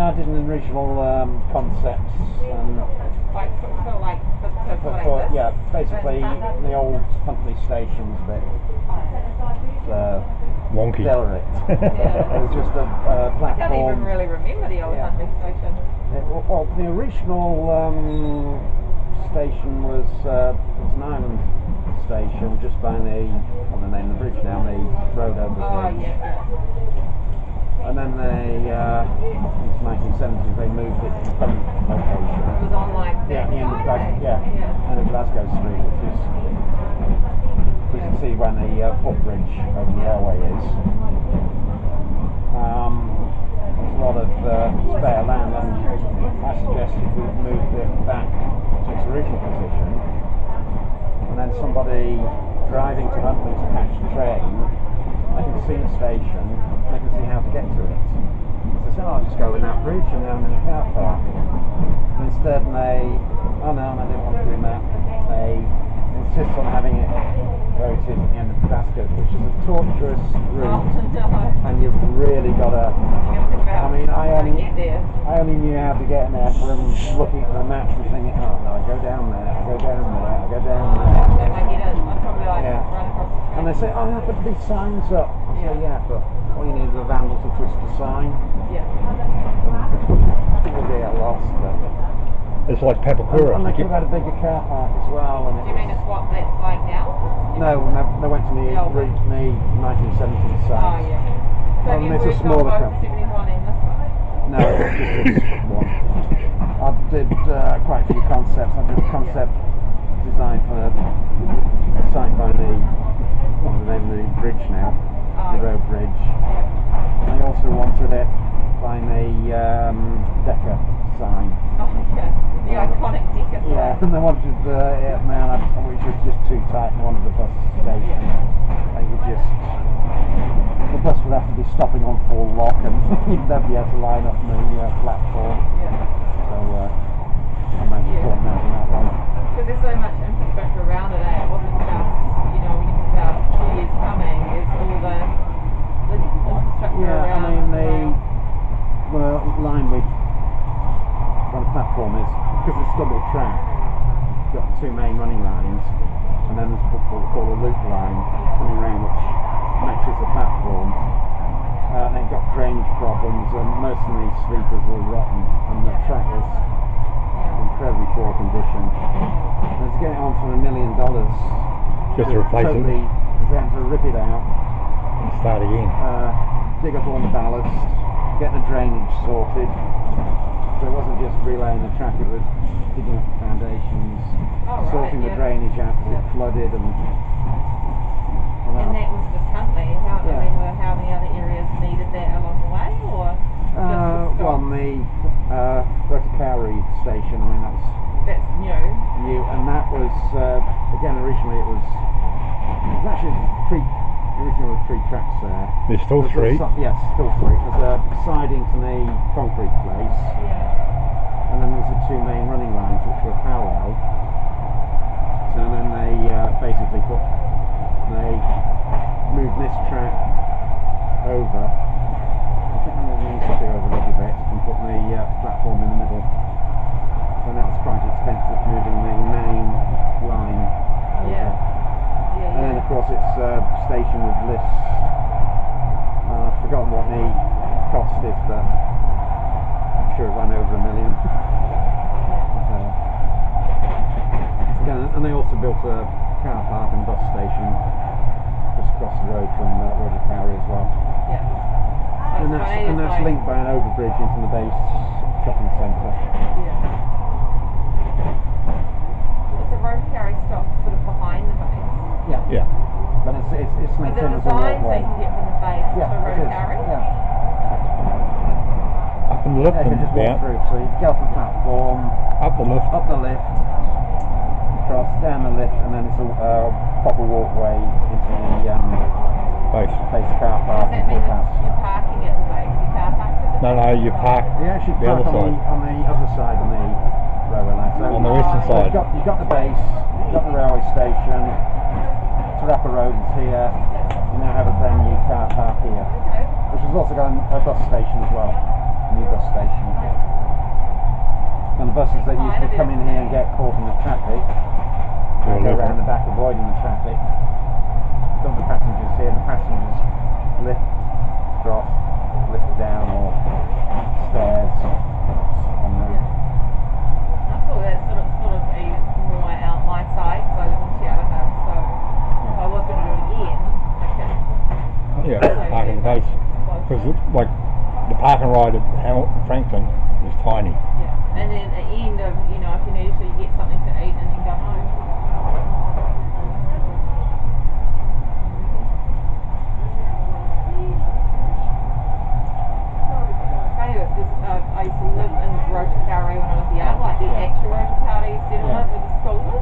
I did an original concepts. Yeah, basically the old Huntley stations bit. Wonky. Derelict. It was just a platform. I can't even really remember the old Huntley station. Well, the original station was an island station just by the, what the name of the bridge now, the road over the bridge. And then they, in the 1970s, they moved it to the current location. It was on like the end of Glasgow Street, which is, you can see when the footbridge over the railway is. There's a lot of spare land, and I suggested we moved it back to its original position, and then somebody driving to Huntley to catch the train, they can see the station, they can see how to get to it. So I said, I'll just go in that bridge and down in the car park. And instead they, oh no, they didn't want to do that. They insist on having it where it is at the end of the basket, which is a torturous route. And you've really got to, I mean, I only knew how to get in there from looking at the maps and thinking, oh no, I go down there, I go down there, I go down there. And they say, oh, but these signs up. I say, yeah, but all you need is a vandal to twist a sign. People get lost. But it's like Papakura. And they could have had a bigger car park as well. And do you mean it's what that's like now? No, they went to the 1970s site. Oh yeah. So and it's a smaller car. 71 in this one? No, it's just this one. I did quite a few concepts. I did a concept design for the site by the, what's the name of the bridge now? The road bridge. And I also wanted it by the Decker sign. The iconic Decker sign. Yeah, and they wanted it now, which was just too tight. They wanted the bus station. They would just, the bus would have to be stopping on full lock, and you'd never be able to line up on the platform. So I managed to talk down to that one. Because there's so much infrastructure around it, it wasn't just, you know, when you think about 2 years coming, there's all the infrastructure around. I mean, the line with where the platform is, because it's double track, you've got two main running lines, and then there's what we call a loop line coming around which matches the platform. They've got drainage problems, and most of these sweepers were rotten, and the track is incredibly poor condition. And it's getting on for $1 million. Just to replace it? They have to rip it out and start again. Dig up all the ballast, get the drainage sorted. So it wasn't just relaying the track, it was digging up the foundations, sorting the drainage out because it flooded and that was just Huntley. How many other areas needed that along the way, or well, the Papakura station, I mean that's new, and that was again originally it was actually originally 3 tracks there. There's still 3? Yes, still 3. There's a siding to the concrete place, and then there's the 2 main running lines which were parallel. So then they basically moved this track over. I think they moved it over a little bit and put the platform in the middle. So that was quite expensive, moving the main line over. And then of course it's station with lifts. I've forgotten what the cost is, but I'm sure it ran over $1 million. And they also built a car park and bus station just across the road from Papakura as well. And that's linked by an overbridge into the base shopping centre. It's a Papakura stop sort of behind the base. Yeah. But it's linked in as a walkway. So walkway. you can get from the base to Papakura? Up and lift you can just walk through. So you go up the platform, up the lift, across, down the lift, and then it's a proper walkway into the base car park. Does that mean you're parking at the base? You car park at the base? No, you park the other side. On the other side on the railway line. So on the western side. You've got the base, you've got the railway station, Tarapa Road is here, you now have a brand new car park here, which has also got a bus station as well. new bus station. And the buses that used to come in here and get caught in the traffic, go around the back avoiding the traffic. Dump the passengers here, and the passengers lift, drop, lift down, or stairs on the. I thought that's sort of a more out my side because I live in Te Huia, so if I was going to do it again, I could. Yeah, parking the base. Because like the parking ride at Hamilton Franklin is tiny. Yeah, and then at the end of, you know, if you need to, you get something to eat and then go home. I used to live in Rotokauri when I was young, like the actual Rotokauri settlement where the school was,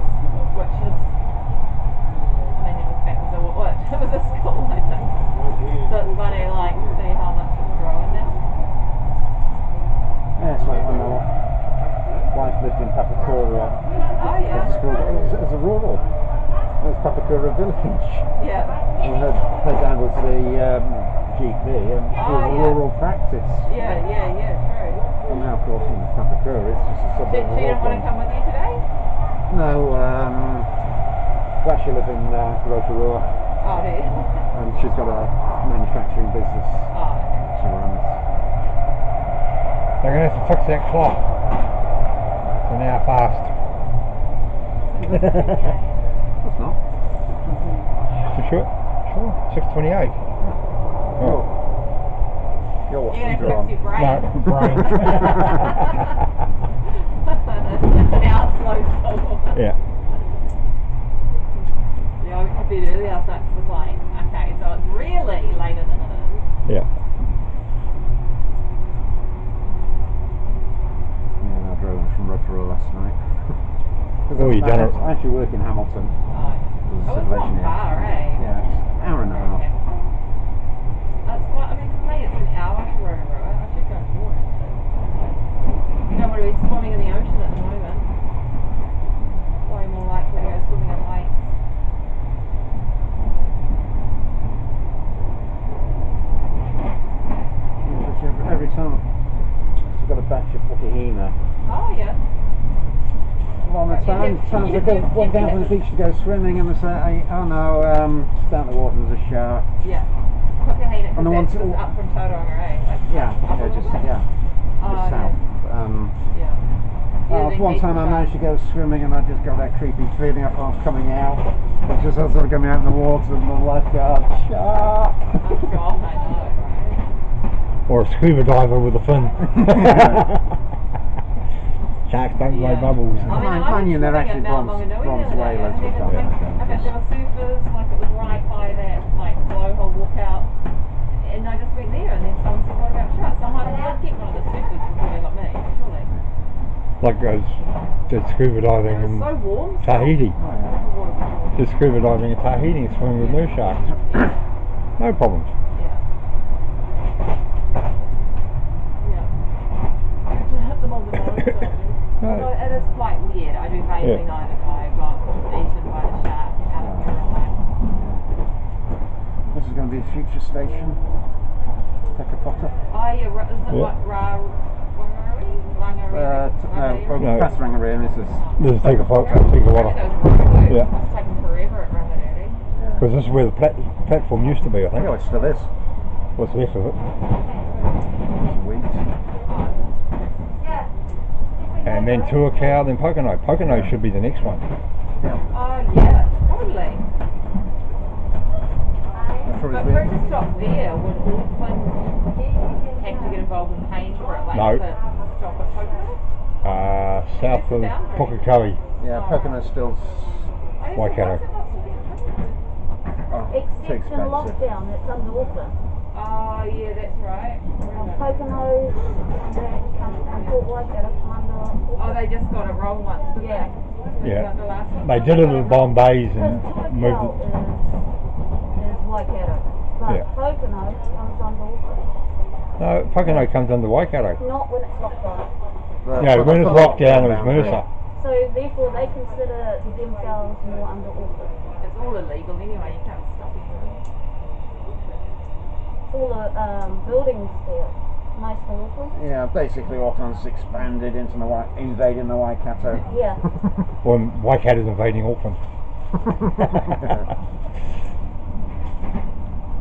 which is, I mean, it was back as it was a school, I think. So it's funny, like, to see how much it's growing now. Yeah, it's like when my wife lived in Papakura. Oh yeah. It was a rural. It was Papakura village. Yeah. And her dad was the GP and it was a rural practice. Yeah, true. And now, of course, in Papakura, it's just a suburb of So you don't want to come with you today? No, we actually live in Rotorua. Oh, do you? And she's got a manufacturing business she runs. They're going to have to fix that clock. It's an hour fast. It's not. For sure? Sure. 6:28. Oh. You're what You're computer going to fix your brain. No, brain. It's an hour slow still. Yeah. Yeah, I went to bed early last night because it was like, okay, so it's really later than it is. Yeah. Yeah, I drove from Rotorua last night. Oh, you done it. I actually work in Hamilton. Oh, As a it's civil not engineer. far, eh? Yeah, it's an hour and a half. That's quite, I mean, for me it's an hour to Rotorua. I should go more actually. You don't want to be swimming in the ocean at the moment. Way more likely to go swimming in lakes. Every time I've got a batch of Pukekohue. Oh yeah. Well, on the times I go went down to the beach to go swimming and I say, oh no, it's down the water, there's a shark. Yeah. Pukekohue, And the because ones that's just up from Tauranga, eh? Like Yeah, up a just little bit? just south. Yeah. Well, then one beach time I shark. managed to go swimming and I just got that creepy feeling I was coming out. And just as I was coming out in the water and the lifeguard, shark! Oh God, I know, right? Or a scuba diver with a fin. Sharks don't blow bubbles. Mind you, they're actually bronze whalers or something like that. There were surfers, like it was right by that like blowhole walkout, and I just went there, and then someone said, "What about sharks?" So I might as well get one of the surfers before they got me, surely. Like those did scuba diving It was in so warm. Tahiti. Oh, yeah. Did scuba diving in Tahiti and swimming with no sharks. No problems. To hit them on the nose, No. although it is quite weird. I do vaguely know that I got eaten by the shark out of Europe. This is going to be a future station. Tekapota. Oh yeah, is it what Wangari? No. Pathrangaree, and this is. This is take a photo, take a water. Yeah. It's taken forever at Rangariri. Because this is where the platform used to be, I think. Oh, it still is. What's left of it? It's wheat. And then Tuakau, then Pocono. Pocono should be the next one. Yeah. Oh yeah, totally. Probably But for it to stop there, would Auckland have to get involved in paying for it, like No. to stop at Pocono? South of Pukekohue. Yeah, Pocono still. Waikato. Oh, too Except in expensive. lockdown, it's under Auckland. Oh yeah, that's right. Pocono and Port Waikato come under Oh, Auckland. they just got it wrong once. Didn't Yeah. They? Yeah. The last one? They did it at Bombay's Because and moved Tuakau it. is Waikato, but Yeah. Pocono comes under Auckland. No, Pocono comes under Waikato. Not when it's locked down. No, when it's locked down it was Mercer. So therefore they consider themselves more under Auckland. It's all illegal anyway. You can't stop anything. All the buildings there mostly Auckland. Yeah, basically Auckland's expanded into invading the Waikato. Yeah. Well, Waikato's invading Auckland.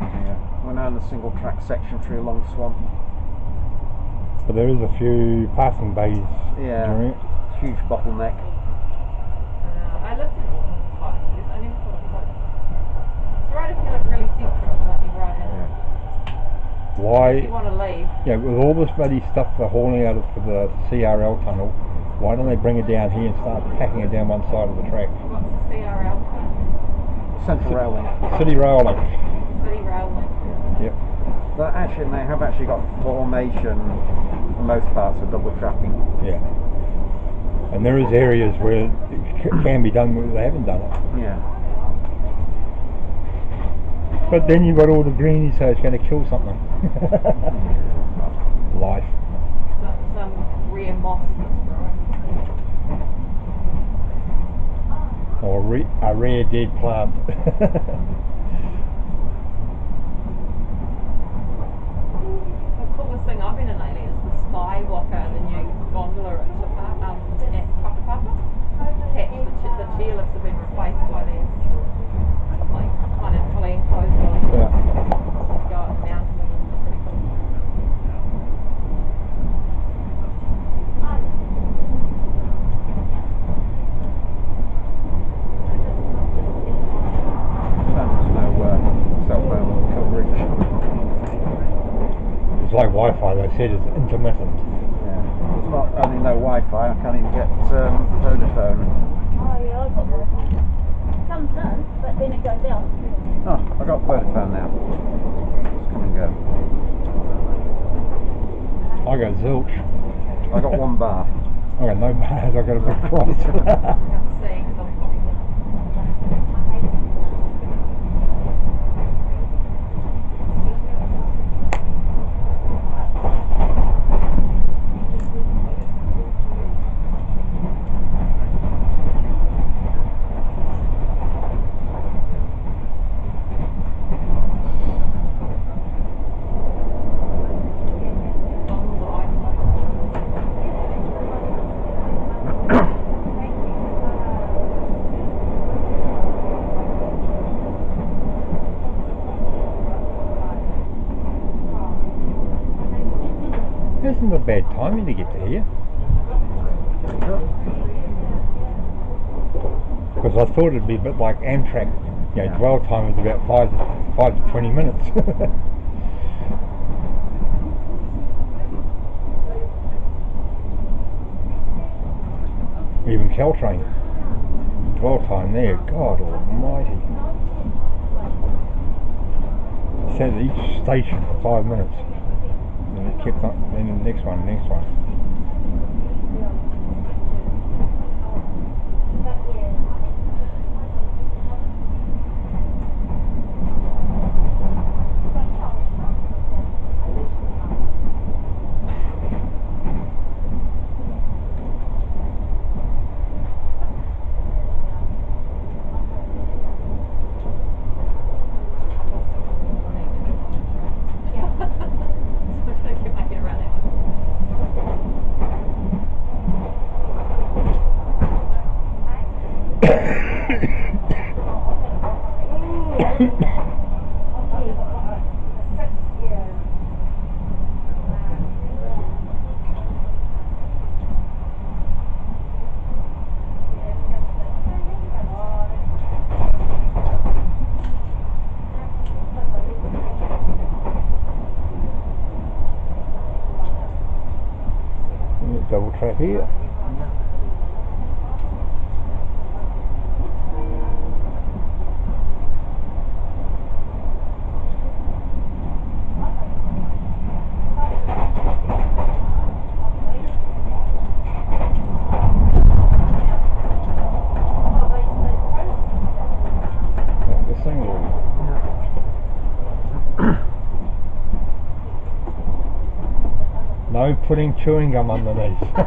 Yeah, we're now in the single track section through Long Swamp. But there is a few passing bays Yeah, during it. huge bottleneck. I lived in Auckland for 5 years. I never thought it was like. It's right if you live really central, like you're right in. Yeah. Why? If you want to leave. Yeah, with all this bloody stuff they're hauling out for the CRL tunnel, why don't they bring it down here and start packing it down one side of the track? What's the CRL? Central Rail Link. City Rail Link. City Rail Link. Yep. They have actually got formation for most parts of double tracking. Yeah. And there is areas where it can be done where they haven't done it. Yeah. But then you've got all the greenies, so it's going to kill something. Life. Some rare moss that's growing. Or a rare dead plant. The coolest thing I've been in lately is the Skywalker, the new gondola at Papakura. The chairlifts have been replaced by these like kind of fully enclosed buildings. Yeah. Go up and down to them and they're pretty cool. There's no cell phone coverage. It's like Wi-Fi, they said it's intermittent. Yeah. There's not only no Wi-Fi, I can't even get Vodafone. Oh yeah, I've got Wi-Fi. Comes in, but then it goes out. Oh, I got Vodafone now. Just come and go. I got zilch. I got 1 bar. I got no bars, I got a big price. I can't see because I'm fucking young. Isn't a bad timing to get to here. Because I thought it'd be a bit like Amtrak. You know, Yeah. dwell time is about 5 to 20 minutes. Even Caltrain. Dwell time there, God almighty. Sat at each station for 5 minutes. And it kept on, then the next one. Double track here. The single. No putting chewing gum underneath. I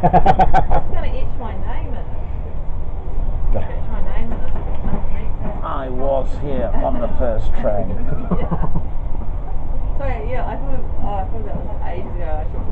was going to etch my name in it. Etch my name in it underneath that. I was here on the first train. So yeah, I thought that was ages ago. I should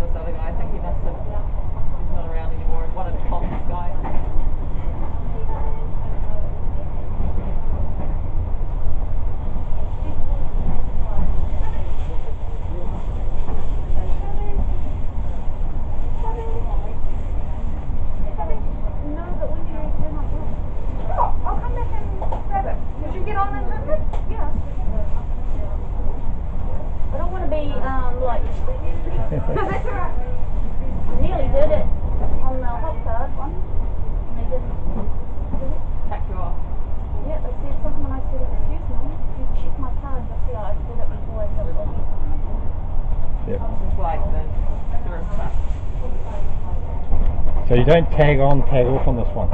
So you don't tag on, tag off on this one?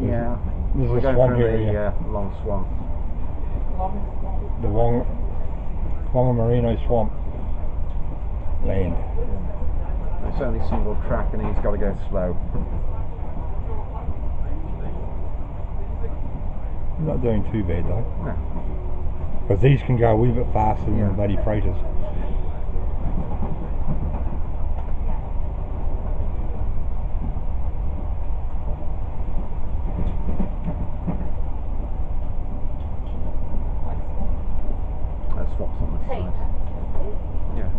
Yeah, This we're is a going swamp through area. the long swamp. The Whangamarino swamp land. It's only single track and he's got to go slow. Not doing too bad though. No. Because these can go a wee bit faster than the bloody freighters. That swaps on this side. Yeah.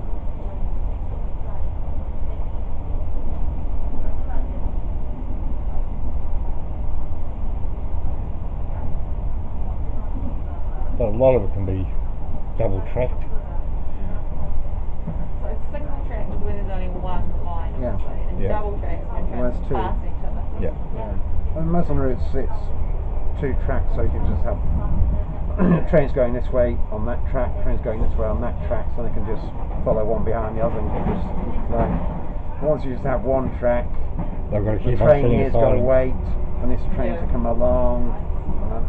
But a lot of it can be double tracked. So single track is when there's only one line, Yeah. obviously, and Yeah. double track is when Well, trains that's two. pass each other. Yeah. Yeah. On most routes it's two tracks, so you can just have trains going this way on that track, trains going this way on that track, so they can just follow one behind the other and you can just keep going. Once you just have one track, They've got to the keep on train sitting here's got to aside. wait for this train to come along,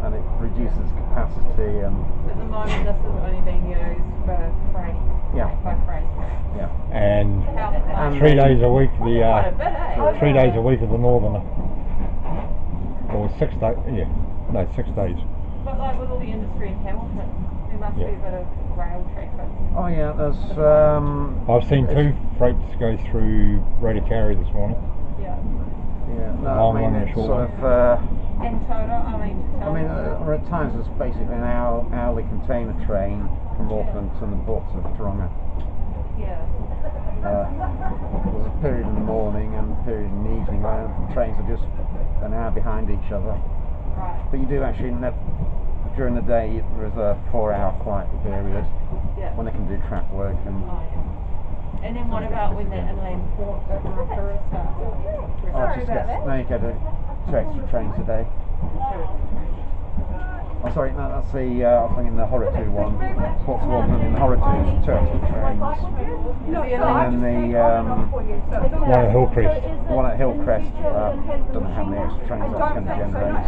and it reduces capacity and At the moment, this is only being used for freight. Yeah. By freight. yeah. And How 3 days a week, quite a bit, eh? 3 days a week of the northerner. Or 6 days, yeah, no, 6 days. But like with all the industry in Hamilton, there must be a bit of rail traffic. Oh yeah, there's I've seen 2 freights go through Rotorua this morning. Yeah. yeah, no, long I one mean and a it's short sort one. of And Toto, or at times it's basically an hourly container train from Auckland to the ports of Taronga. yeah. There's a period in the morning and a period in the evening where the trains are just an hour behind each other. Right. But you do actually, during the day, there's a 4-hour quiet period Yeah. when they can do track work and Oh, yeah. And then what about when the inland port at Papakura starts up? just now you get 2 extra trains a day. Oh sorry, no, that's the I think in the Horatu one. Ports of Auckland in the Horatu is 2 extra trains. And then the One at Hillcrest. one at Hillcrest, don't know how many extra trains that's going to generate.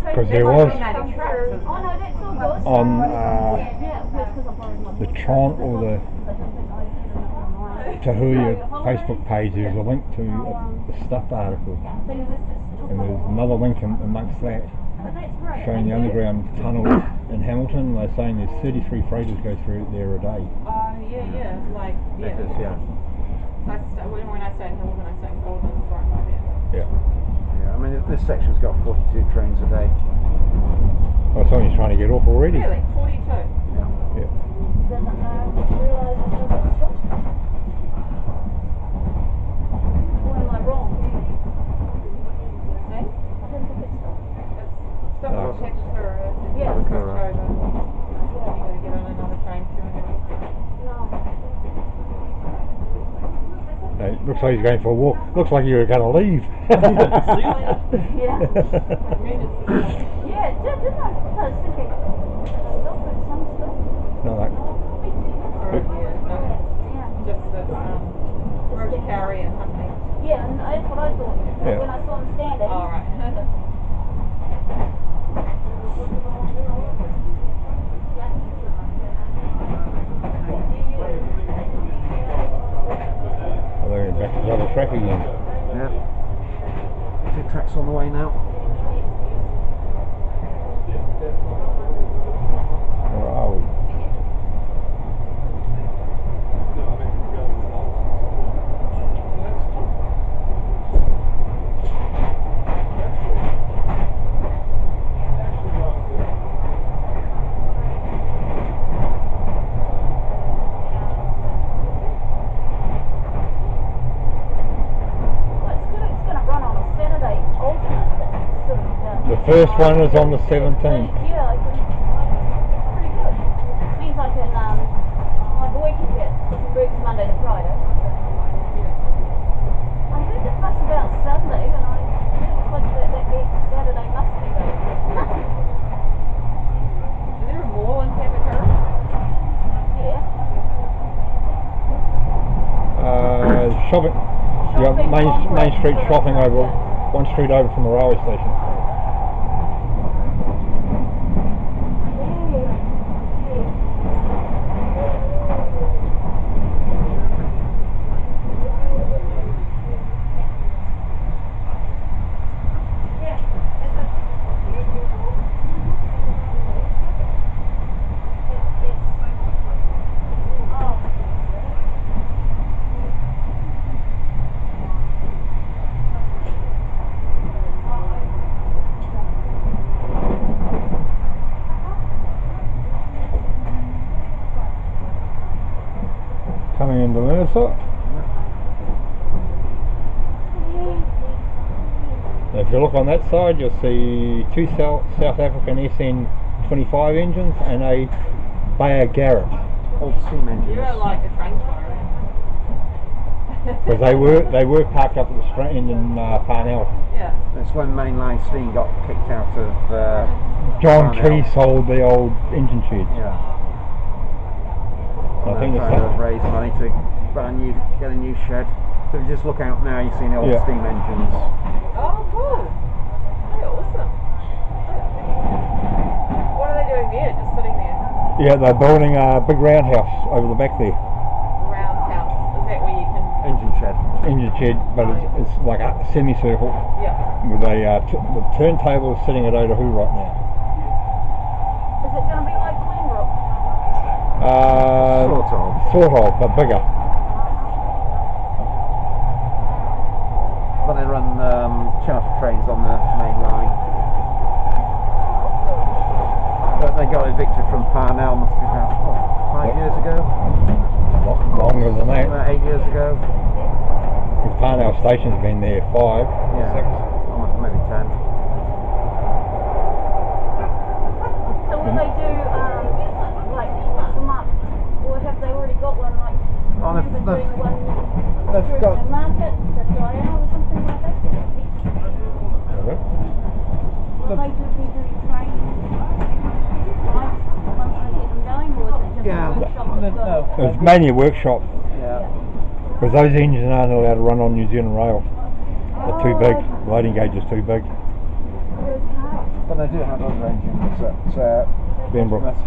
Because there was Oh no, that's all good. on Yeah, because I'm borrowing my the Tron or the Te Huia Facebook page, there's a link to a stuff article. And there's another link amongst that showing the underground tunnel in Hamilton. They're saying there's 33 freighters go through there a day. Yeah, like, yeah. It is, yeah. When I stay in Hamilton, I stay in Auckland, it's right by there. Yeah. Yeah, I mean this section's got 42 trains a day. Oh, somebody's trying to get off already. Really? 42? Yeah. Yeah. Or am I wrong? Eh? Stop No. check for Yeah. switch over. You gotta get on another train through it. No. It looks like he's going for a walk. Looks like you were going to leave. Yeah. Emergency. Yeah, didn't I? I was thinking, stop at some stuff. No, like, Or, yeah, no, Yeah. just the Rotorua and Huntley. Yeah, and that's what I thought. Yeah. When I saw him standing. All right. oh, they're back to double track again. Yeah. 2 tracks on the way now. first one is on the 17th. Yeah, I can. It's pretty good. Means I can, my boy can get works Monday to Friday. I heard the fuss about Sunday, and I clicked that Saturday must be there. Is there a mall in Papakura? Yeah. Shopping. Yeah, Main Street shopping over, one street over from the railway station. Coming into Mercer. If you look on that side, you'll see two South African SN25 engines and a Bayer Garrett. Old steam engines. You don't like the train car, Because they were parked up at the strand in Parnell. Yeah. That's when Mainline Steam got kicked out of John Parnell. Key sold the old engine sheds. Yeah. I think they're it's trying to raise money to get a new shed. So if you just look out now, you see the old Yeah. steam engines. Oh, cool. They're awesome. What are they doing there? Just sitting there? Yeah, they're building a big roundhouse over the back there. Roundhouse. Is that where you can... Engine shed. Engine shed, but it's like a semicircle Yeah. with a the turntable is sitting at Otahu right now. Is it going to be like Cleanbrook? Sort of. but bigger. But they run charter trains on the main line. But they got evicted from Parnell, must be about 5 years ago? Longer than that. About 8 years ago? The Parnell station's been there 5, Yeah. 6. Almost maybe 10. So will they do, like, fix them up? Or have they already got one, like, Oh, remember doing one they've through got- the market, the Diana or something like that? Will they be doing training once they get them going, or is it just Yeah, a workshop that's no. got It's mainly a workshop, Yeah. because those engines aren't allowed to run on New Zealand rail. They're too big, loading gauge is too big. But they do have other engines that Glenbrook. they're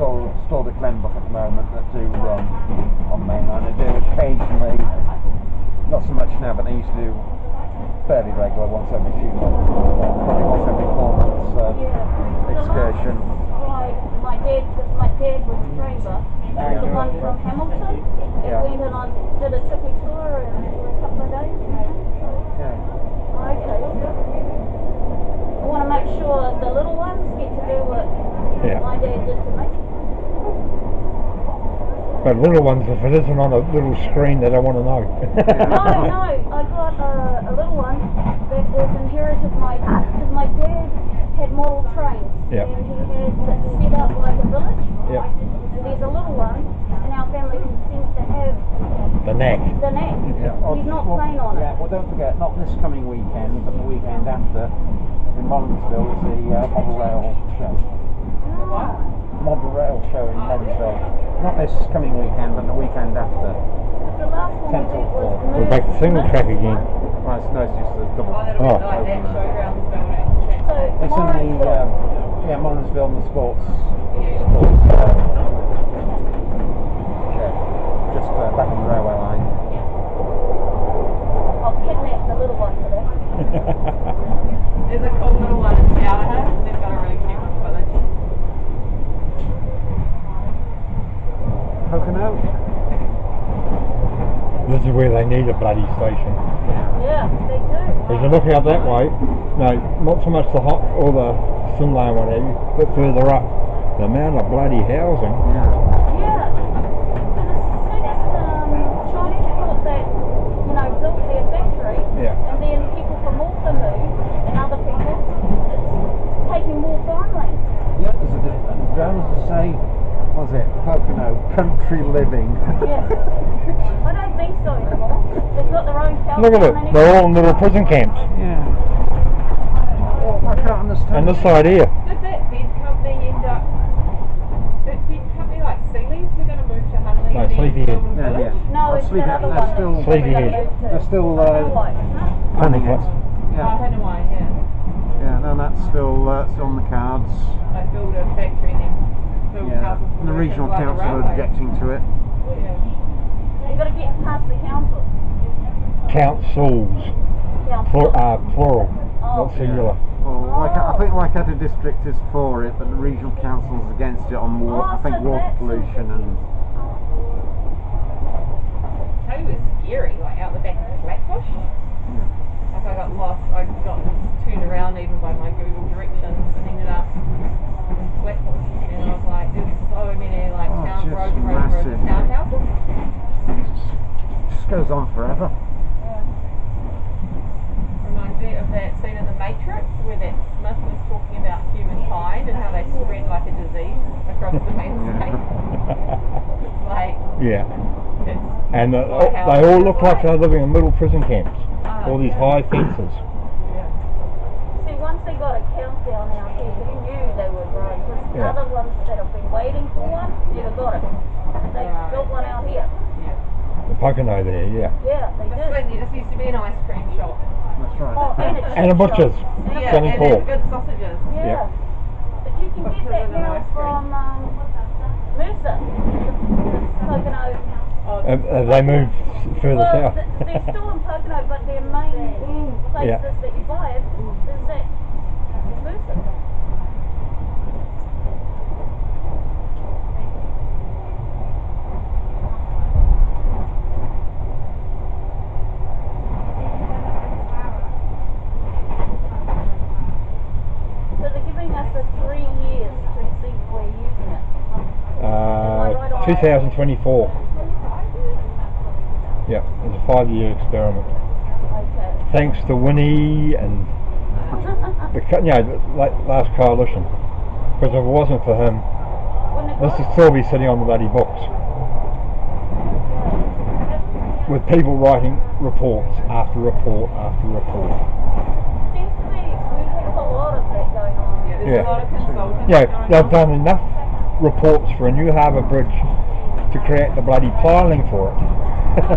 stored at Glenbrook at the moment that do run on mainline. They do occasionally, not so much now, but they used to do fairly regular, once every few months, probably once every 4 months excursion. Like my dad was a driver, the one from Hamilton. He Yeah. went and I did a tippy tour for a couple of days. Yeah. Okay. I want to make sure the little ones get to do what Yeah. my dad did to me. But little ones, if it isn't on a little screen, they don't want to know. No, I got a little one that was inherited because my dad had model trains. Yeah. And he had it set up like a village. Yeah. And there's a little one, and our family seems to have The knack. the knack. Yeah. He's not playing on Yeah, it. well, don't forget, not this coming weekend, but the weekend after, in Mollinsville is the Model Rail Show. What? Model Rail Show in Mollinsville. Not this coming weekend, but the weekend after. The last one 10 we till did was 4. We're back to single track again. Well, it's just the double. Oh, that'll be Oh. like that Open there. showgrounds building. So It's in Morrisville, the Mollinsville and the sports. Yeah. Shed. Just back on the railway line. I'll kidnap the little one for that. There's a cool little one in South. They've got a really cute little village. Pocono? This is where they need a bloody station. Yeah, they do. As you look out that way, no, not so much the hot or the Sinlay and what have you, but further up, the amount of bloody housing. Yeah. Yeah. Because as soon as Chinese thought that, built their factory, Yeah. and then people from Auckland moved, and other people, it's taking getting more farmland. Yeah, there's a as I say, was it Pocono country living? Yeah. I don't think so anymore. They've got their own council. Look at it, they're all in little prison camps. Yeah. Well, I can't understand. And this side here. Did that bed company end up? That bed company like Sealy's, we're going to move to Hunley. No, and then Sleepyhead. build a Yeah, village? yeah. No, it's Sleepy- that other they're one. still- that's probably Sleepyhead. gonna move to They're still Hanoi, isn't it? planning it. Hanoi. Oh, Yeah. Hanoi, yeah. Yeah, no, that's still on the cards. Like build a factory and then build Yeah. houses for And the workers regional like the council are railway. objecting to it. Yeah. You've got to get past the council. Councils. Plural, Oh. not singular. Well, I think Waikato district is for it, but the regional council is against it on I think so water that's- pollution and. Tell you it was scary, like out the back of the Flatbush. Like I got lost, I got turned around even by my Google directions and ended up Flatbush. And I was like, there's so many like Oh, town just road massive. townhouses. Just goes on forever. Reminds me of that scene in The Matrix where that Smith was talking about humankind and how they spread like a disease across the landscape. It's like, Yeah. it's And like how they all look like they're living in little prison camps. All these yeah. high fences. Yeah. See, once they got a countdown out here, you knew they were growing. Because Yeah. other ones that have been waiting for one, never got it. They Right. built one out here. The Pocono there, yeah. Yeah, they This did. thing, there just used to be an ice cream shop. That's right. Oh, and it's And a butcher's. Yeah, Selling and pork. there's good sausages. Yeah. Yep. But you can Butchers get that and an now ice cream. from Mercer. The Pocono. Oh, They moved further Well, south. they're still in Pocono, but their main places Yeah. that you buy it is at Mercer. So they're giving us a 3 years to see if we're using it. 2024. Yeah, it's a 5-year experiment. Okay. Thanks to Winnie and the last coalition. Because if it wasn't for him, Wouldn't it this go? would still be sitting on the bloody books. With people writing reports after report after report. Seems to be we have a lot of that going on. yeah, there's Yeah. a lot of consultants. Yeah, going they've on. done enough reports for a new harbour bridge to create the bloody piling for it. They say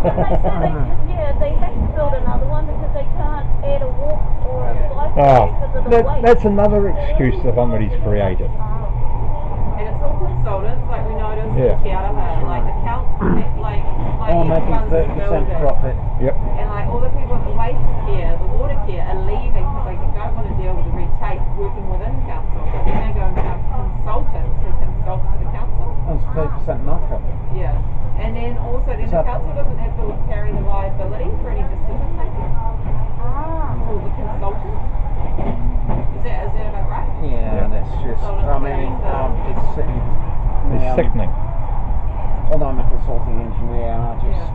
they have to build another one because they can't add a walk or a cycle because of the weight. That's another excuse that somebody's created. And it's all consultants, like we noticed Yeah. in Te Huia, like the council, like All each making one's 30% building. profit. Yep. And like all the people at the waste care, the water care are leaving because they don't want to deal with the red tape working within council. So then they go and become consultants who consult for the council. That's 30% markup. Yeah. And then also then Is the that- council doesn't have to carry the liability for any decision making. So the consultant. Is that about right? Yeah, and it's just, I mean, it's sitting. It's sickening. Although I'm a consulting engineer, and I just,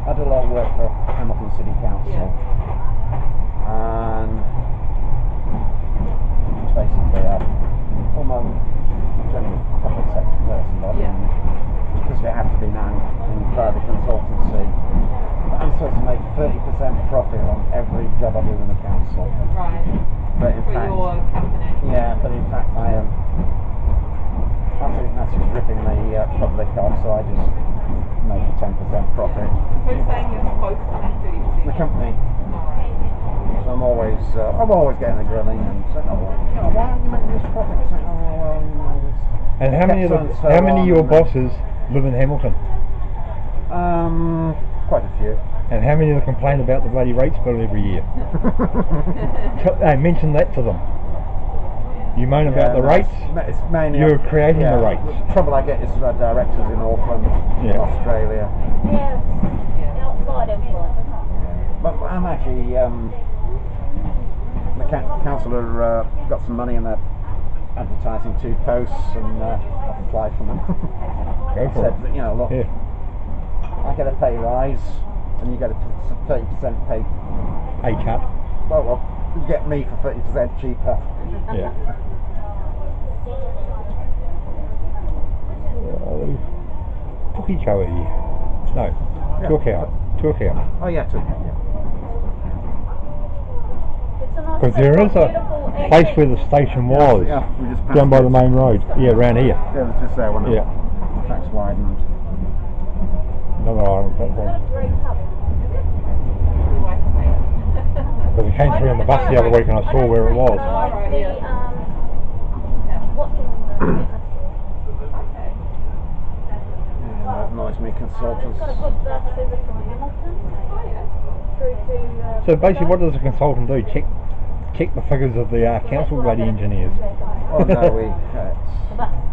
I do a lot of work for Hamilton City Council, and basically I'm a general public sector person, but because they have to be now in private consultancy, I'm supposed to make 30% profit on every job I do in the council. Right. But in For fact, your company. yeah, but in fact I think that's just ripping the public off, so I just make a 10% profit. Who's saying you're supposed to make 30%? The company, Alright. so I'm always getting the grilling and saying, oh, well, why aren't you making this profit? Saying, oh, well, And how many of your bosses live in Hamilton? quite a few. And how many of them complain about the bloody rates bill every year? Hey, mention that to them. You moan about the rates, It's mainly you're creating the rates. The trouble I get is directors in Auckland, in Yeah. Australia. Yes. Outside influence. But I'm actually, the councillor got some money and they're advertising 2 posts, and I've applied for them. Go for Said it. that, you know, look, Yeah. I get a pay rise and you get a 30% pay. A cut. Well, get me for 30% cheaper. Yeah. Pukekohue. No, Yeah. Te Huia. Oh yeah, too. Yeah. Because there is a place where the station was, Yeah, we just passed down by it. the main road. Yeah, around here. Yeah, it was just there when the Yeah. tracks widened. Another island platform. Great pub. Because it came through on the bus the other week and I saw where it was. Right, yeah. Watching the Okay. Yeah, that annoys me, consultants. got a good bus service from Hamilton Oh yeah. through to. So basically what does a consultant do? Check the figures of the council bloody engineers. Oh no, we.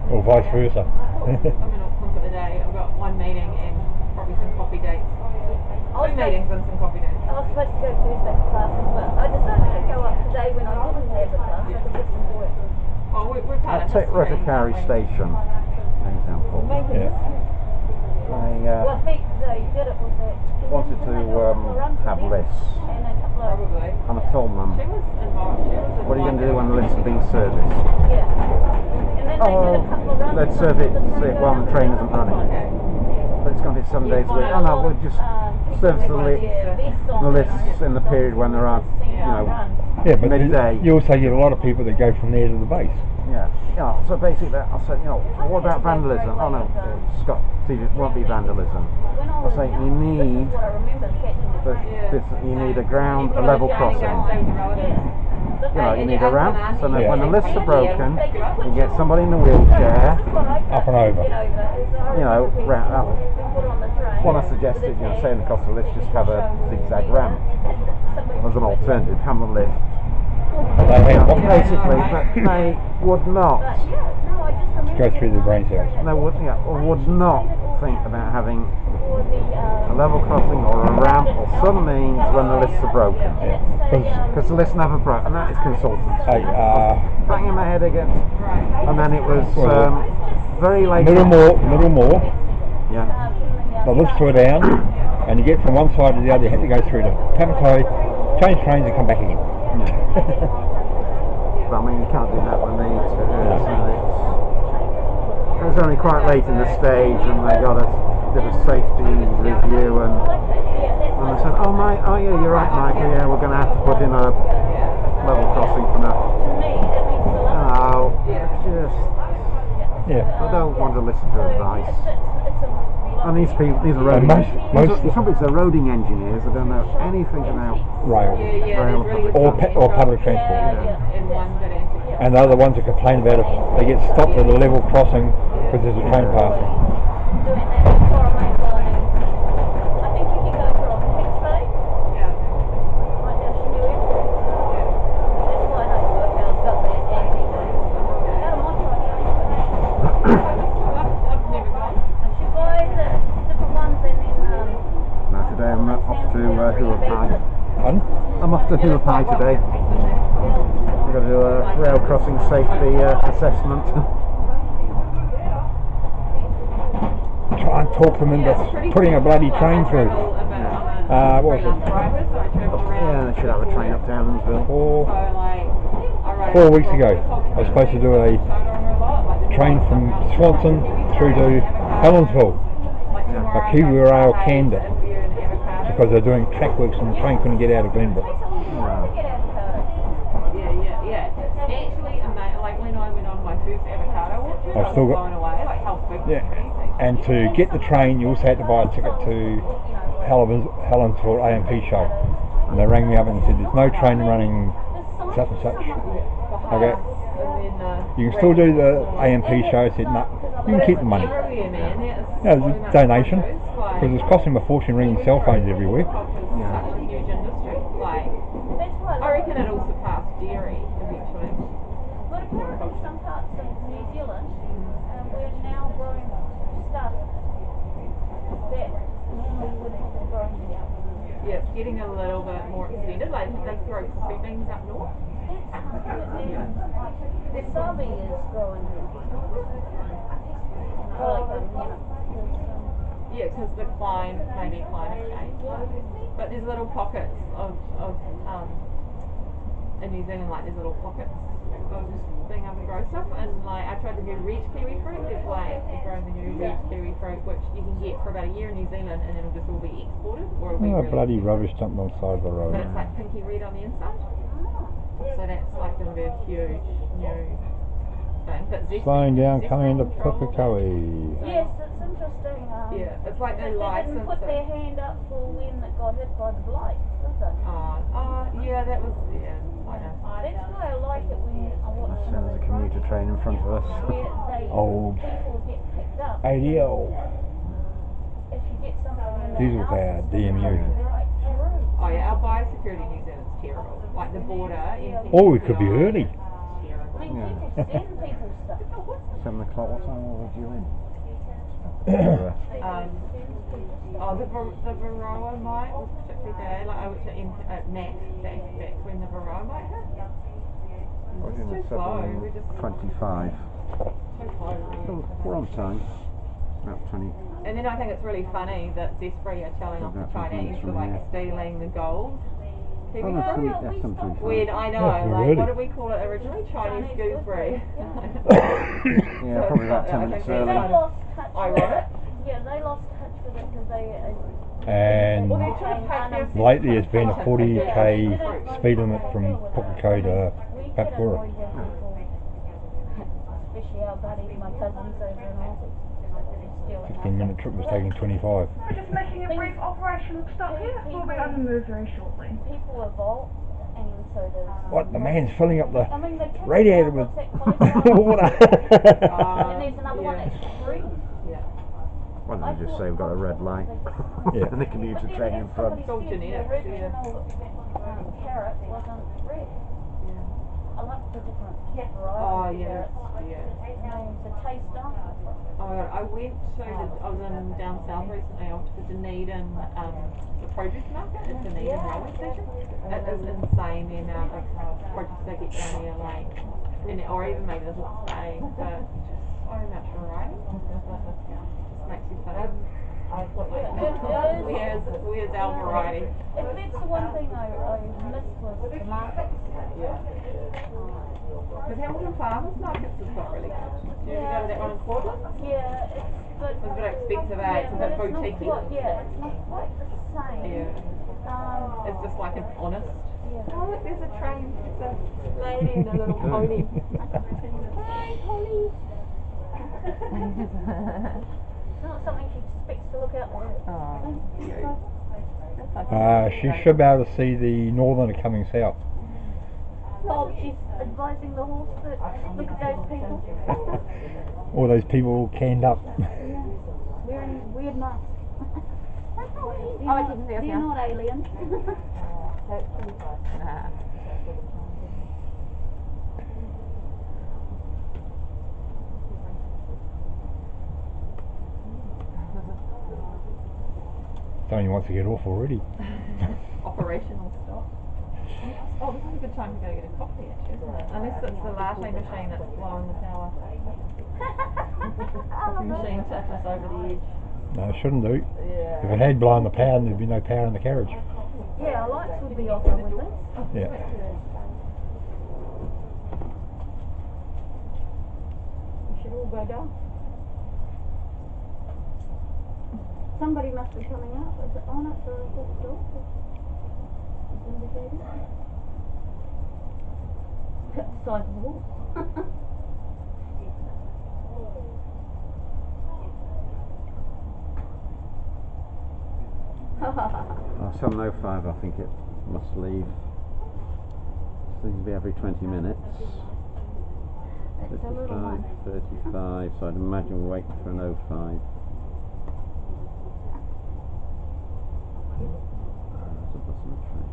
Or vice versa. I'm in Auckland for the day. I've got one meeting and probably some coffee dates. Two meetings and some coffee dates. I was supposed to go Thursday to classes, but I decided to go up today when I didn't have a class. I could listen to it. Well, we're part I'll of take history. Rotakari Station, for example. Yeah. Well, I think they did it with that. Wanted to have lists, And a couple of. Probably. and I told them, She was involved. She was what are you going to do when the lists have been serviced? Yeah. And then they Oh, did a couple of runs. let's serve it while the train isn't running. But it's going to be 7 days a week. Oh no, we'll just service the lists in the period when there aren't, you know, Yeah, but midday. you also get a lot of people that go from there to the base. Yeah, yeah. So basically, I said, you know, what about vandalism? Oh no, Scott, it won't be vandalism. I say you need you need a ground, a level crossing. You know, you need a ramp, so that when the lifts are broken, you get somebody in a wheelchair Up and over. you know, ramp up. What I suggested, you know, saying the cost of the lift, just have a zigzag ramp as an alternative, have a lift. They have Basically, but they would not. go through the brain cells. They would not think about having a level crossing or a ramp or some means when the lifts are broken. Because the lifts never broke, and that is consultants. Hey, Banging my head against, and then it was very late. little more. Yeah. The lifts were down, and you get from one side to the other. You have to go through to Papakura, change trains, and come back again. But I mean, you can't do that when they need to. It was only quite late in the stage, and they did a safety review, and they said, "Oh my, oh yeah, you're right, Michael. Yeah, we're going to have to put in a level crossing for that." Oh, just I don't want to listen to advice. And these people, these are roading. They're roading engineers. They don't know anything about rail or public transport. And they're the ones that complain about it. They get stopped at a level crossing because there's a train passing. I'm off to Huapai today. I've got to do a rail crossing safety assessment. Try and talk them into putting a bloody train through. What was it? Yeah, they should have a train up to Helensville. 4 weeks ago, I was supposed to do a train from Swanson through to Helensville. A Kiwi Rail canned it because they're doing track works and the train couldn't get out of Glenbrook. I've still got, and to get the train you also had to buy a ticket to Helensville AMP show, and they rang me up and said there's no train running such and such. Okay, you can still do the AMP show. I said no, you can keep the money. Yeah, it's a donation because it's costing a fortune ringing cell phones everywhere. I reckon it'll surpass dairy eventually. But apparently some parts of New Zealand, we're now growing stuff that normally wouldn't have been grown here. Yeah, it's getting a little bit more extended, like they throw coffee beans up north. The Sabi is growing here. Yeah, because the maybe climate change. But there's little pockets of in New Zealand, like there's little pockets of being able to grow stuff, and like I tried the new red kiwi fruit. There's like they're growing the new red kiwi fruit, which you can get for about a year in New Zealand, and then it'll just all be exported, or it'll be Oh, really bloody expensive. rubbish dumped on the side of the road. But it's like pinky red on the inside, so that's like going to be a huge new thing. But Slowing down, Zesty coming into control that. Pukekohue. Yes, it's interesting. Yeah, it's like They they didn't license put their it. hand up for when it got hit by the blight, did they? Yeah, that was I know. That's why I like it when I watch So some of there's a the commuter projects train in front of us. where they Old people get picked up. ADL. If you get something in Diesel their powered, house, DMU. right through. Oh yeah, our biosecurity in New Zealand's terrible. Like the border. Oh, it could be early. Terrible. I mean, Yeah. people send people stuff. 7 o'clock, what time were we due in? The Varroa mite was particularly bad. Like I went to Mac back when the Varroa mite hit. We're It's doing too a slow. We're just 7:25. too slow. So we're on time. About 20. And then I think it's really funny that Zespri are telling off the Chinese for like stealing the gold. Oh, Here we that's go. something, that's something fun. When I know, Yeah, like really? what did we call it originally? Chinese gooseberry. Yeah, probably about 10 minutes They early. lost touch I with wrote it. it. Yeah, they lost touch with it because they. And Well, they're trying to take their lately there's been a 40k speed limit from Pukekohue to Papakura. Especially our buddies, my cousins over in Auckland. 15-minute trip was taking 25. We're just making a brief operational stop here. We'll be on the move very shortly. People evolve, and so there's. What, the man's filling up the I mean, they come radiator down, with what's that close water. and there's another one that's green. Why don't you just say we've got a red light? Yeah. And the commuter train in front. It's all genetics, The original carrot wasn't red. I like the different varieties Oh of yeah, carrots. yeah. And the taste are different. Oh my god, I was in down south recently. I went to the Dunedin, the produce market at Dunedin railway station. It is insane the amount of produce they get down here, like, or even maybe there's not Spain, but just so much variety. Just makes you think. Where's our variety? And that's the one thing I missed was the market. Because Hamilton Farmers Markets has got really good. Do you ever go to that one in Portland? Yeah, It was a bit expensive, eh? It's a bit boutique. It's not quite the same. Yeah. It's just like an honest. Yeah. Oh look, there's a train. It's a lady and a little pony. Hi, Polly. It's not something she expects to look out there. She should be able to see the northerner coming south. Oh, she's advising the horse that look at those people. All those people all canned up. Wearing weird masks. Oh, They're not aliens. Nah. Tony wants to get off already. Operational stuff. Oh, this is a good time to go get a coffee, actually, isn't it? Unless it's the latte machine that's blowing the power. The machine tipped us over the edge. No, it shouldn't do. Yeah. If it had blown the power, there'd be no power in the carriage. Yeah, lights would be off, wouldn't they? Yeah. We should all go down. Somebody must be coming out. Is it on at the door? Is indicated? Size of the horse. 7:05, I think it must leave. Seems to be every 20 minutes. It's a little 55, one. 35, so I'd imagine we're waiting for an 05. There's a bus and a train.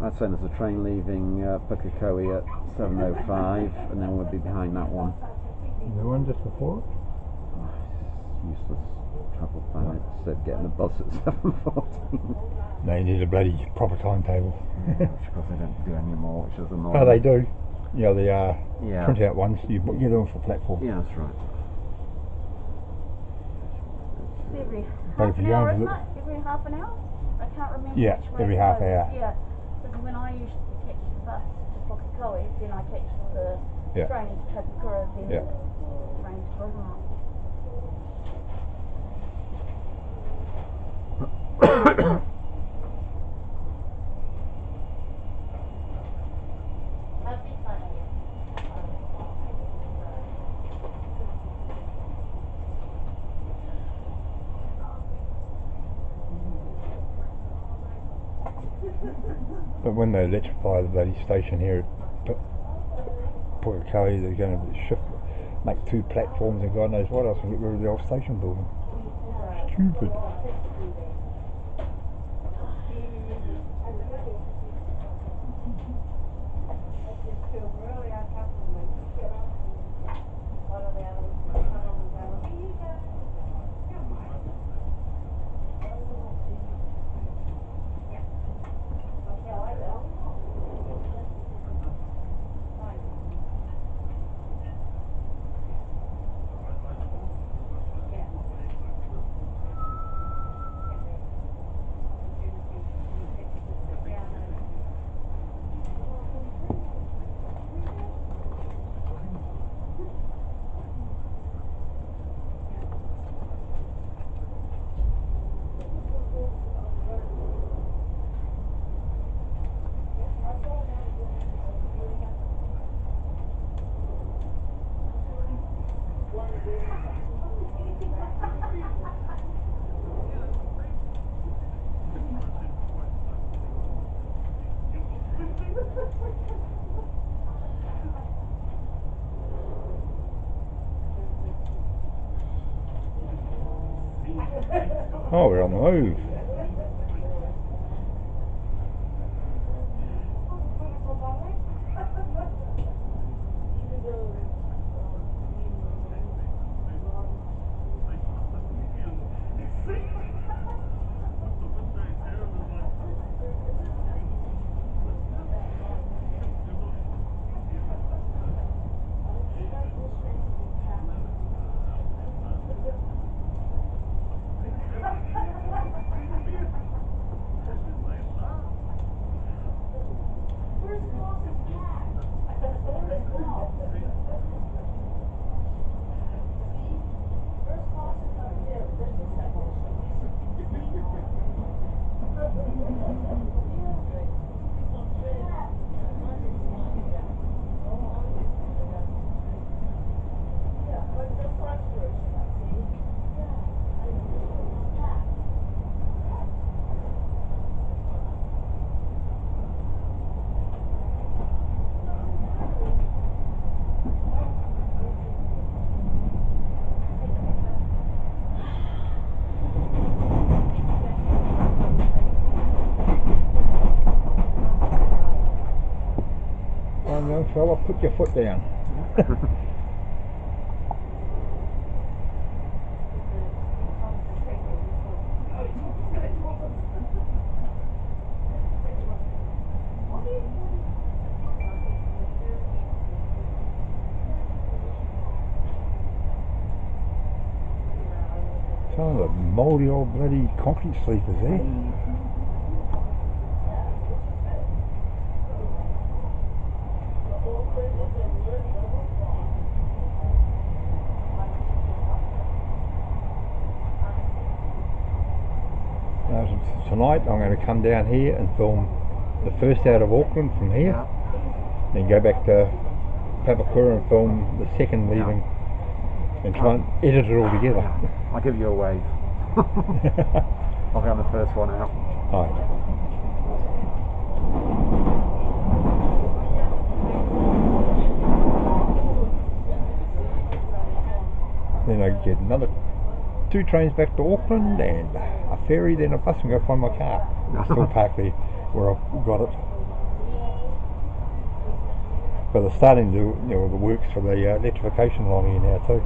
I'd say there's a train leaving Pukekohue at 7:05, and then we'll be behind that one. The one just before it? Useless travel plan. Instead of getting a bus at 7:14. They need a bloody proper timetable. Because they don't do any more, which is annoying. Oh, they do. You know, the Yeah. print out ones, you get them for platform. Yeah, that's right. Every But half if an you go hour, into isn't the- it? Every half an hour? I can't remember Yeah, which way every it half goes. hour. Yeah, because when I used to catch the bus to Pukekohue, then I catch the Yeah. train to Papakura, then Yeah. the train to Rosemont. But when they electrify the bloody station here at Pukekohue, they're going to shift, make 2 platforms and God knows what else, and get rid of the old station building. Stupid. Oh, we're on the move. Young fella, put your foot down. Some of the mouldy old bloody concrete sleepers there. Tonight I'm going to come down here and film the first out of Auckland from here, then go back to Papakura and film the second leaving, and try and edit it all together. I'll give you a wave. I'll be on the first one out. Alright. Then I get another 2 trains back to Auckland and a ferry, then a bus, and go find my car. It's still parked there where I've got it. But they're starting to do the works for the electrification line here now too.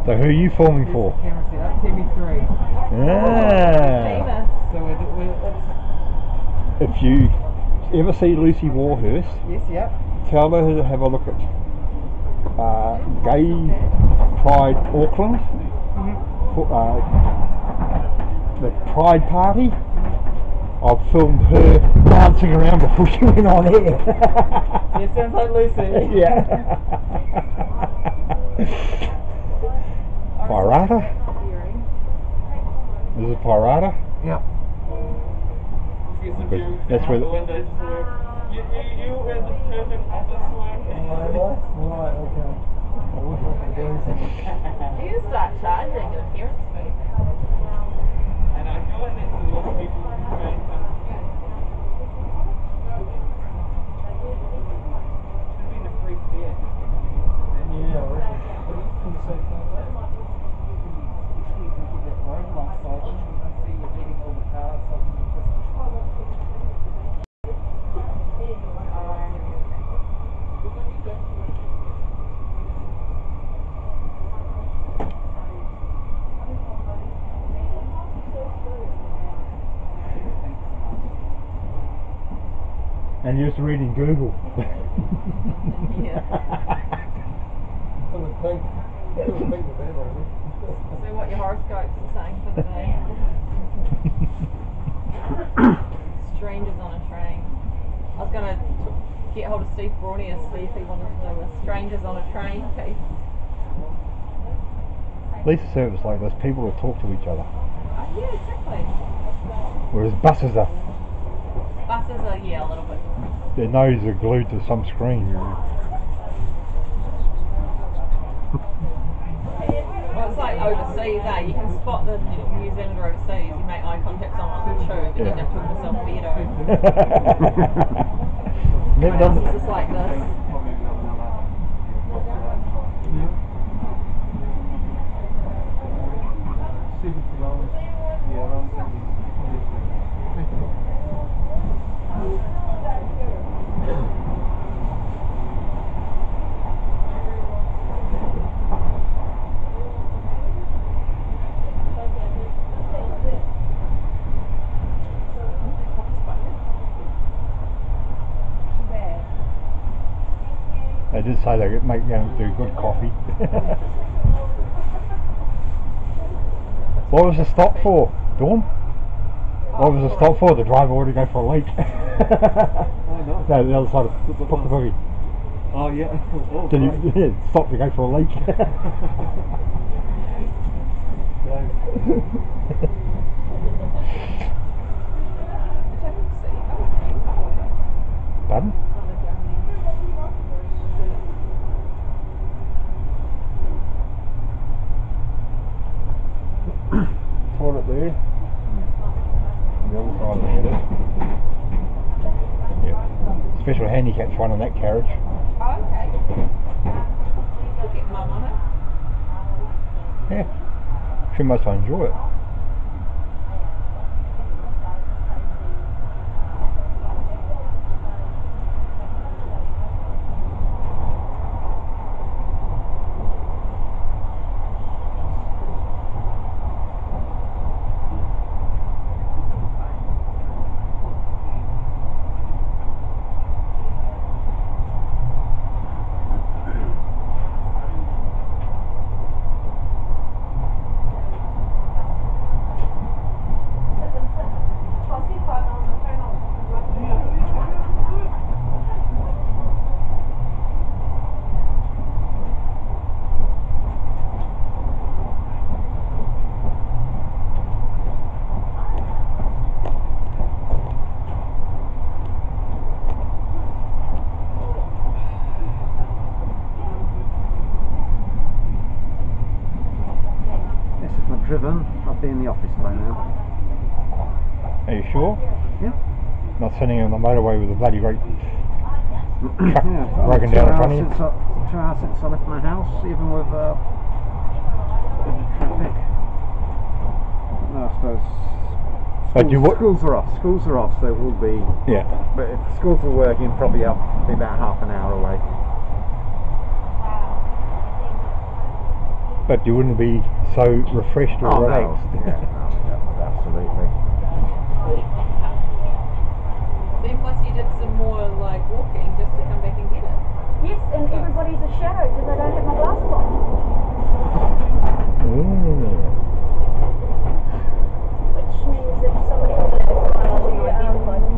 So who are you filming for? Camera set up, TV3. Yeah. So If you ever see Lucy Warhurst, yes, yep. tell her to have a look at Gay Pride Auckland, the Pride Party. I've filmed her dancing around before she went on air. Yeah, sounds like Lucy. Yeah. Pirata? This is Pirata? Yep. That's where You were the perfect office work. Right, okay. You start charging an appearance fee. And I feel like that's a lot of people who make them. Should have been a free beer. Yeah, I reckon. What do you think so far? You can get that road side, you can see you're beating all the cars up in the distance. and you're just reading Google. Yeah. So what your horoscopes are saying for the day? Strangers on a train. I was going to get hold of Steve Brawny and see if he wanted to do a strangers on a train piece. At least a service like this, people will talk to each other. Yeah, exactly. Whereas buses are, Buses are, yeah, a little bit. their noses are glued to some screen. Well, it's like overseas, eh? You can spot the New Zealander overseas. You make eye contact with someone on the tube, and you end up talking to yourself weirdo. Never What else done. is just like this? They did say they make them do good coffee. What was the stop for, Dawn? What was the stop for? The driver wanted to go for a leak. Oh no. No, the other side of Pukekohue. Oh yeah. Oh, Did you stop to go for a leak? Pardon? Toilet there. The other side of there it is. Yeah. Special handicaps one on that carriage. Oh, okay. You'll get mum on it. Yeah. She must enjoy it. Driven, I'll be in the office by now. Are you sure? Yeah. Not sitting on the motorway with a bloody great truck Yeah, broken down in front of you? 2 hours since I left my house, even with traffic. No, I suppose But you schools are off. Schools are off, so it will be. Yeah. But if schools were working, probably I'll be about half an hour away. but you wouldn't be so refreshed or Oh, relaxed. no. Yeah, absolutely. Then plus you did some more like walking just to come back and get it. Yes, and everybody's a shadow because I don't have my glasses on. Which means if somebody else is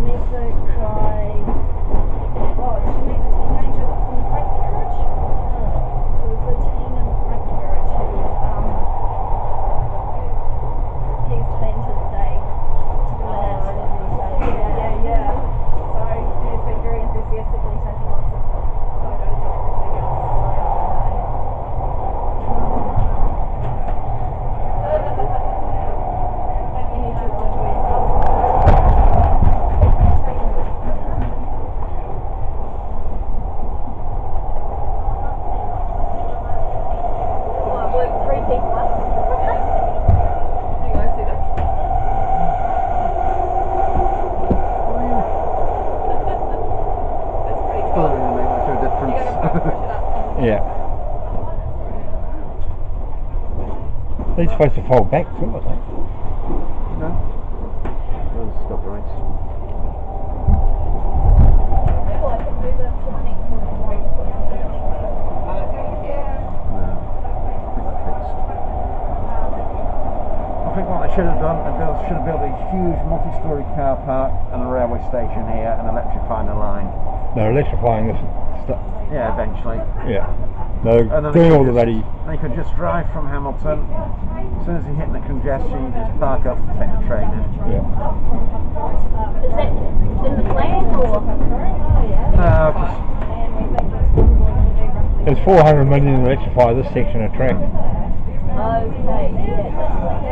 need to try. Oh, did you meet the teenager that's in the front carriage? So there's a teen in the front carriage he's planned his day to the minute. Yeah. So he's been very enthusiastically taking lots of photos of everything else. You need to order Yeah. They're supposed to fold back too, I think. No? Those stop rights. I think what they should have done, they should have built a huge multi-storey car park and a railway station here and electrifying the line. They're electrifying this stuff. Yeah, eventually. Yeah. They're And then doing all the ready. They could just drive from Hamilton. As soon as you hit the congestion, you just park up and take the train in. Yeah. Is that in the plan or? No, 'cause There's 400 million to electrify this section of track. Okay, yeah.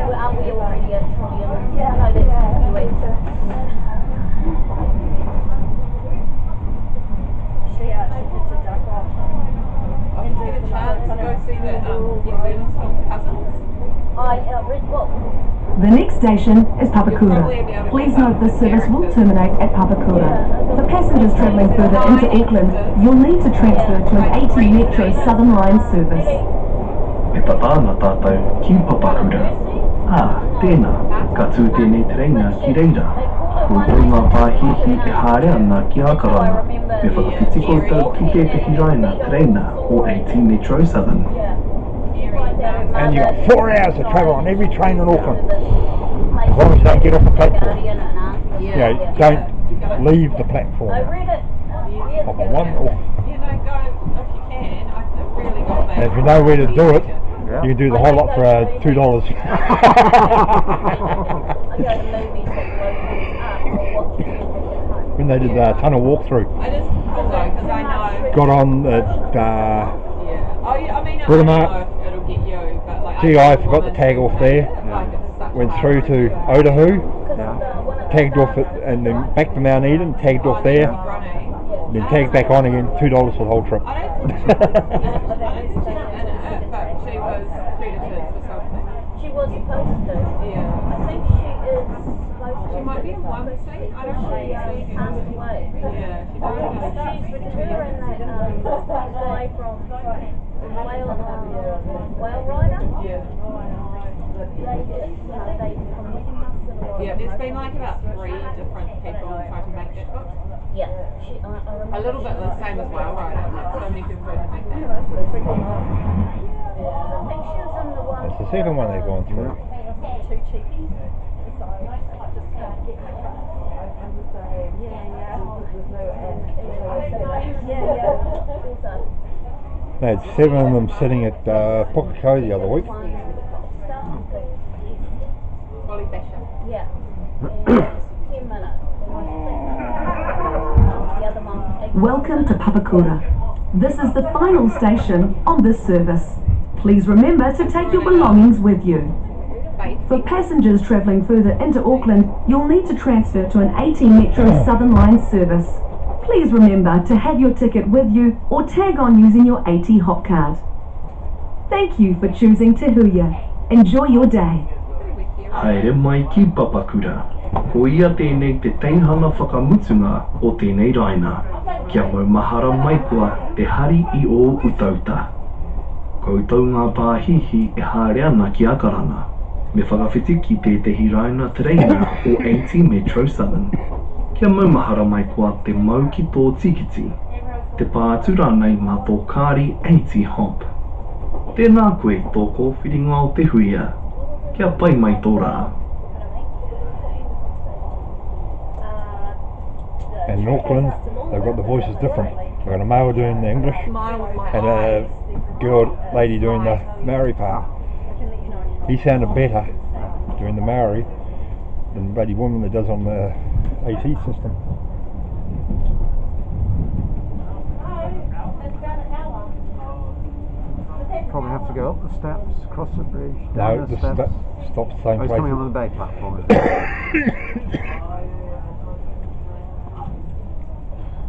Well, aren't we already at trillion? No, that's US. She gets a duck off. I'll take a chance to go see the New Zealand film Cousins. I read book. The next station is Papakura. Please note this service will terminate at Papakura. For passengers travelling further into Auckland, you'll need to transfer to an 80 Metro Southern Line service. E patana tātou ki Papakura. Tēnā, ka tū tēnei treina ki reira. Ko tōna pāhihi e haere ana ki Akarana. Me whakawhiti koutou ki tētahi raina treina o 80 Metro Southern. And you've got 4 hours to travel on every train in Auckland. As long as you don't get off the platform. You know, don't leave the platform. I read it. Hop on one or... You know, go if you can. I've really got that. And if you know where to do it, yeah. you can do the whole lot for $2. I go to movies When they did the tunnel walkthrough, I just hold on because I know. got on at Yeah. Oh, yeah. I mean, I don't Britomart. know if it'll get you, but like. Gee, I forgot the tag off there. Went through to Otahu, tagged off it, and then back to Mount Eden, tagged off there, then tagged back on again, $2 for the whole trip. I don't think she was in it, but she was credited for something. She was supposed to. Yeah. I think she is supposed to. She might be in one seat. I don't know. She passed away. Yeah, she died. She's her and that guy from Whale Rider. Yeah. Yeah, there's been like about 3 different people trying to make that book. Yeah, she, I remember. A little bit the same as Whale Rider. So many people trying to make that. I think she was in the one. It's the second one they've gone through. Too cheeky. So I just can't get my front. Yeah. They had 7 of them sitting at Pukekohue the other week. Molly Bishop. Yeah. 10 minutes. The other one. Welcome to Papakura. This is the final station on this service. Please remember to take your belongings with you. For passengers travelling further into Auckland, you'll need to transfer to an 80 Metro Southern Line service. Please remember to have your ticket with you or tag on using your 80 hop card. Thank you for choosing Te Huia. Enjoy your day. Haere mai ki Papakura. Ko ia tēnei te teihana whakamutunga o tēnei raina. Kia mau mahara mai kua te hari I o utauta. Koutou ngā pāhihi e haere ana ki Akarana, me whakawhiti ki tētahi rauna tereina o 80 Metro Southern. Kia maumahara mai koa te mau ki tō tikiti, te pātura nei mā tō kāri 80 hop. Tēnā koe tōko whiringa o Te Huia, kia pai mai tō rā. And in Auckland, they've got the voices different. They've got a male doing the English and a lady doing the Maori part. He sounded better doing the Maori than the bloody woman that does on the AT system. Probably have to go up the steps, across the bridge, No, down the steps. Stops the same Oh, he's place. coming on the bay platform.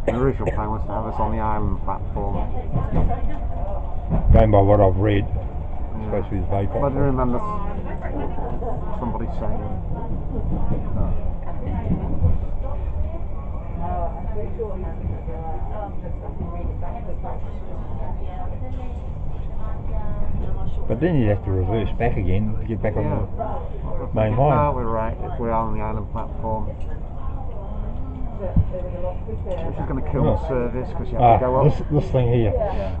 The original plan was to have us on the island platform. Going by what I've read, it's supposed to be the bay But I platform. do remember somebody saying. But then you'd have to reverse back again to get back on the main No, line. we're right. If we are on the island platform, which is going to kill the service because you have to go up. This thing here. Yeah.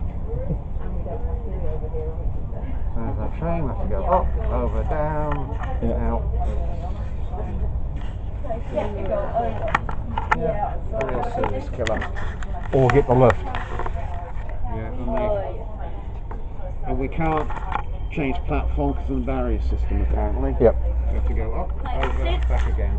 So there's our train. We have to go up, over, down, out. Yeah, a real service killer. Or get the lift. Yeah, and we can't change platform because of the barrier system apparently. Yep. We have to go up, over, back again.